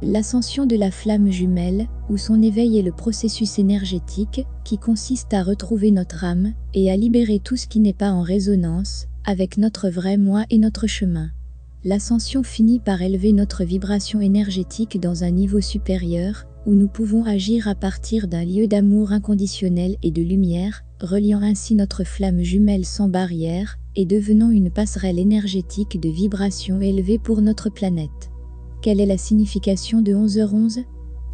L'ascension de la flamme jumelle, ou son éveil est le processus énergétique qui consiste à retrouver notre âme et à libérer tout ce qui n'est pas en résonance avec notre vrai moi et notre chemin. L'ascension finit par élever notre vibration énergétique dans un niveau supérieur, où nous pouvons agir à partir d'un lieu d'amour inconditionnel et de lumière, reliant ainsi notre flamme jumelle sans barrière, et devenant une passerelle énergétique de vibrations élevées pour notre planète. Quelle est la signification de 11h11 ?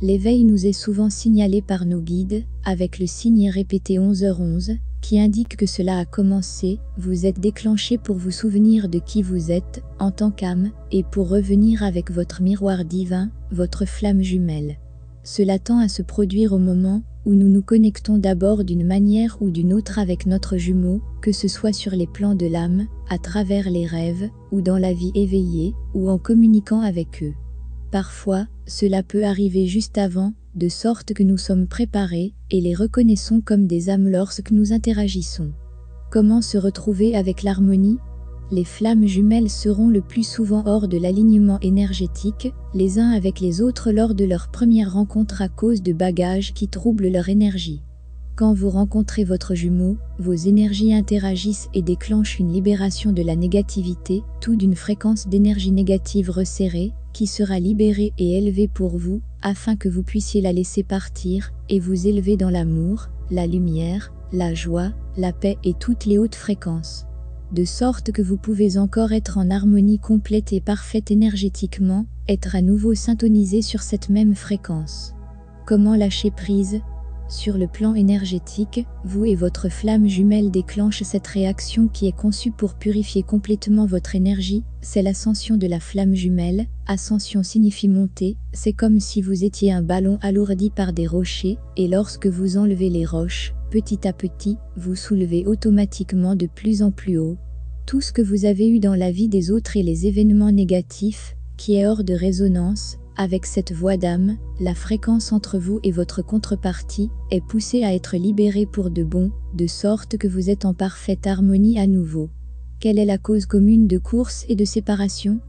L'éveil nous est souvent signalé par nos guides, avec le signe répété 11h11, qui indique que cela a commencé, vous êtes déclenché pour vous souvenir de qui vous êtes, en tant qu'âme, et pour revenir avec votre miroir divin, votre flamme jumelle. Cela tend à se produire au moment où nous nous connectons d'abord d'une manière ou d'une autre avec notre jumeau, que ce soit sur les plans de l'âme, à travers les rêves, ou dans la vie éveillée, ou en communiquant avec eux. Parfois, cela peut arriver juste avant, de sorte que nous sommes préparés, et les reconnaissons comme des âmes lorsque nous interagissons. Comment se retrouver avec l'harmonie ? Les flammes jumelles seront le plus souvent hors de l'alignement énergétique, les uns avec les autres lors de leur première rencontre à cause de bagages qui troublent leur énergie. Quand vous rencontrez votre jumeau, vos énergies interagissent et déclenchent une libération de la négativité, tout d'une fréquence d'énergie négative resserrée, qui sera libérée et élevée pour vous, afin que vous puissiez la laisser partir, et vous élever dans l'amour, la lumière, la joie, la paix et toutes les hautes fréquences. De sorte que vous pouvez encore être en harmonie complète et parfaite énergétiquement, être à nouveau syntonisé sur cette même fréquence. Comment lâcher prise ? Sur le plan énergétique, vous et votre flamme jumelle déclenchent cette réaction qui est conçue pour purifier complètement votre énergie, c'est l'ascension de la flamme jumelle. Ascension signifie monter, c'est comme si vous étiez un ballon alourdi par des rochers, et lorsque vous enlevez les roches, petit à petit, vous soulevez automatiquement de plus en plus haut. Tout ce que vous avez eu dans la vie des autres et les événements négatifs, qui est hors de résonance, avec cette voix d'âme, la fréquence entre vous et votre contrepartie est poussée à être libérée pour de bon, de sorte que vous êtes en parfaite harmonie à nouveau. Quelle est la cause commune de course et de séparation ?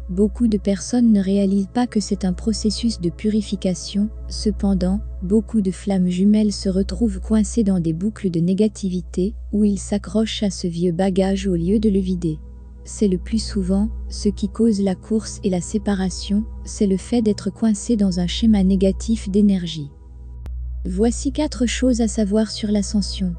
Beaucoup de personnes ne réalisent pas que c'est un processus de purification, cependant, beaucoup de flammes jumelles se retrouvent coincées dans des boucles de négativité, où ils s'accrochent à ce vieux bagage au lieu de le vider. C'est le plus souvent, ce qui cause la course et la séparation, c'est le fait d'être coincé dans un schéma négatif d'énergie. Voici 4 choses à savoir sur l'ascension.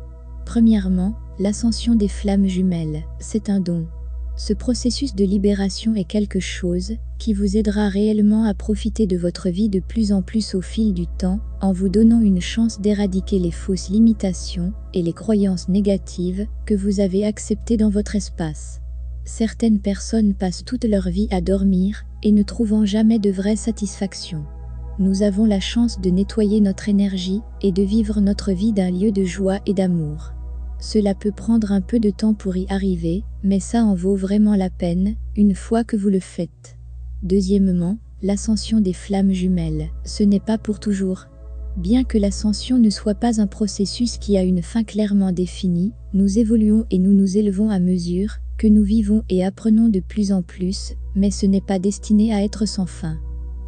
Premièrement, l'ascension des flammes jumelles, c'est un don. Ce processus de libération est quelque chose qui vous aidera réellement à profiter de votre vie de plus en plus au fil du temps, en vous donnant une chance d'éradiquer les fausses limitations et les croyances négatives que vous avez acceptées dans votre espace. Certaines personnes passent toute leur vie à dormir et ne trouvant jamais de vraie satisfaction. Nous avons la chance de nettoyer notre énergie et de vivre notre vie d'un lieu de joie et d'amour. Cela peut prendre un peu de temps pour y arriver, mais ça en vaut vraiment la peine, une fois que vous le faites. Deuxièmement, l'ascension des flammes jumelles, ce n'est pas pour toujours. Bien que l'ascension ne soit pas un processus qui a une fin clairement définie, nous évoluons et nous nous élevons à mesure que nous vivons et apprenons de plus en plus, mais ce n'est pas destiné à être sans fin.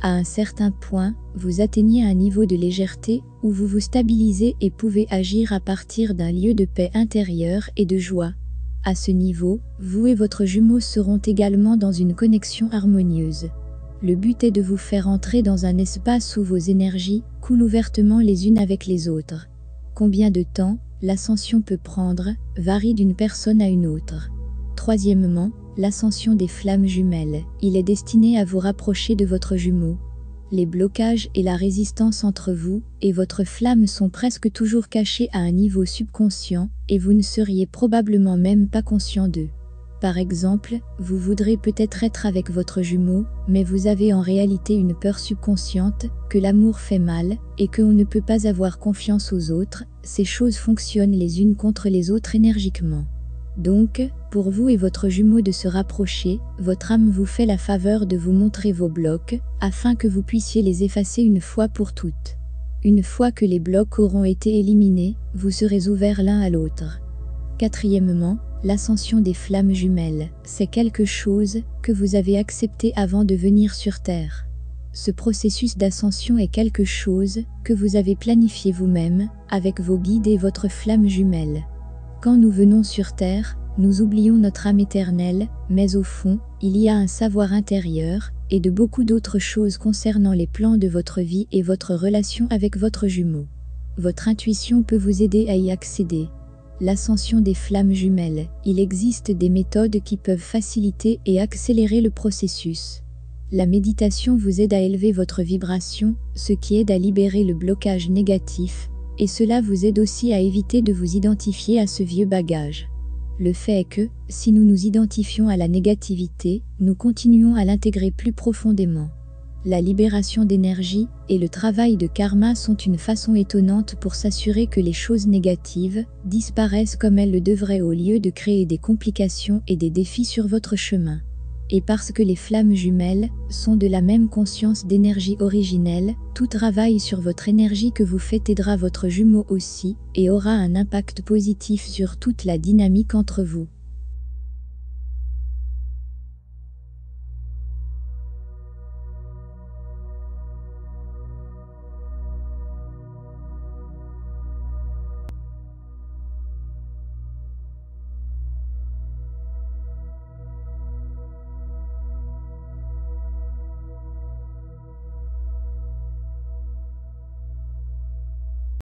À un certain point, vous atteignez un niveau de légèreté où vous vous stabilisez et pouvez agir à partir d'un lieu de paix intérieure et de joie. À ce niveau, vous et votre jumeau seront également dans une connexion harmonieuse. Le but est de vous faire entrer dans un espace où vos énergies coulent ouvertement les unes avec les autres. Combien de temps l'ascension peut prendre varie d'une personne à une autre. Troisièmement, l'ascension des flammes jumelles. Il est destiné à vous rapprocher de votre jumeau. Les blocages et la résistance entre vous et votre flamme sont presque toujours cachés à un niveau subconscient et vous ne seriez probablement même pas conscient d'eux. Par exemple, vous voudrez peut-être être avec votre jumeau, mais vous avez en réalité une peur subconsciente que l'amour fait mal et qu'on ne peut pas avoir confiance aux autres. Ces choses fonctionnent les unes contre les autres énergiquement. Donc, pour vous et votre jumeau de se rapprocher, votre âme vous fait la faveur de vous montrer vos blocs, afin que vous puissiez les effacer une fois pour toutes. Une fois que les blocs auront été éliminés, vous serez ouverts l'un à l'autre. Quatrièmement, l'ascension des flammes jumelles, c'est quelque chose que vous avez accepté avant de venir sur Terre. Ce processus d'ascension est quelque chose que vous avez planifié vous-même, avec vos guides et votre flamme jumelle. Quand nous venons sur Terre, nous oublions notre âme éternelle, mais au fond, il y a un savoir intérieur, et de beaucoup d'autres choses concernant les plans de votre vie et votre relation avec votre jumeau. Votre intuition peut vous aider à y accéder. L'ascension des flammes jumelles, il existe des méthodes qui peuvent faciliter et accélérer le processus. La méditation vous aide à élever votre vibration, ce qui aide à libérer le blocage négatif, et cela vous aide aussi à éviter de vous identifier à ce vieux bagage. Le fait est que, si nous nous identifions à la négativité, nous continuons à l'intégrer plus profondément. La libération d'énergie et le travail de karma sont une façon étonnante pour s'assurer que les choses négatives disparaissent comme elles le devraient au lieu de créer des complications et des défis sur votre chemin. Et parce que les flammes jumelles sont de la même conscience d'énergie originelle, tout travail sur votre énergie que vous faites aidera votre jumeau aussi et aura un impact positif sur toute la dynamique entre vous.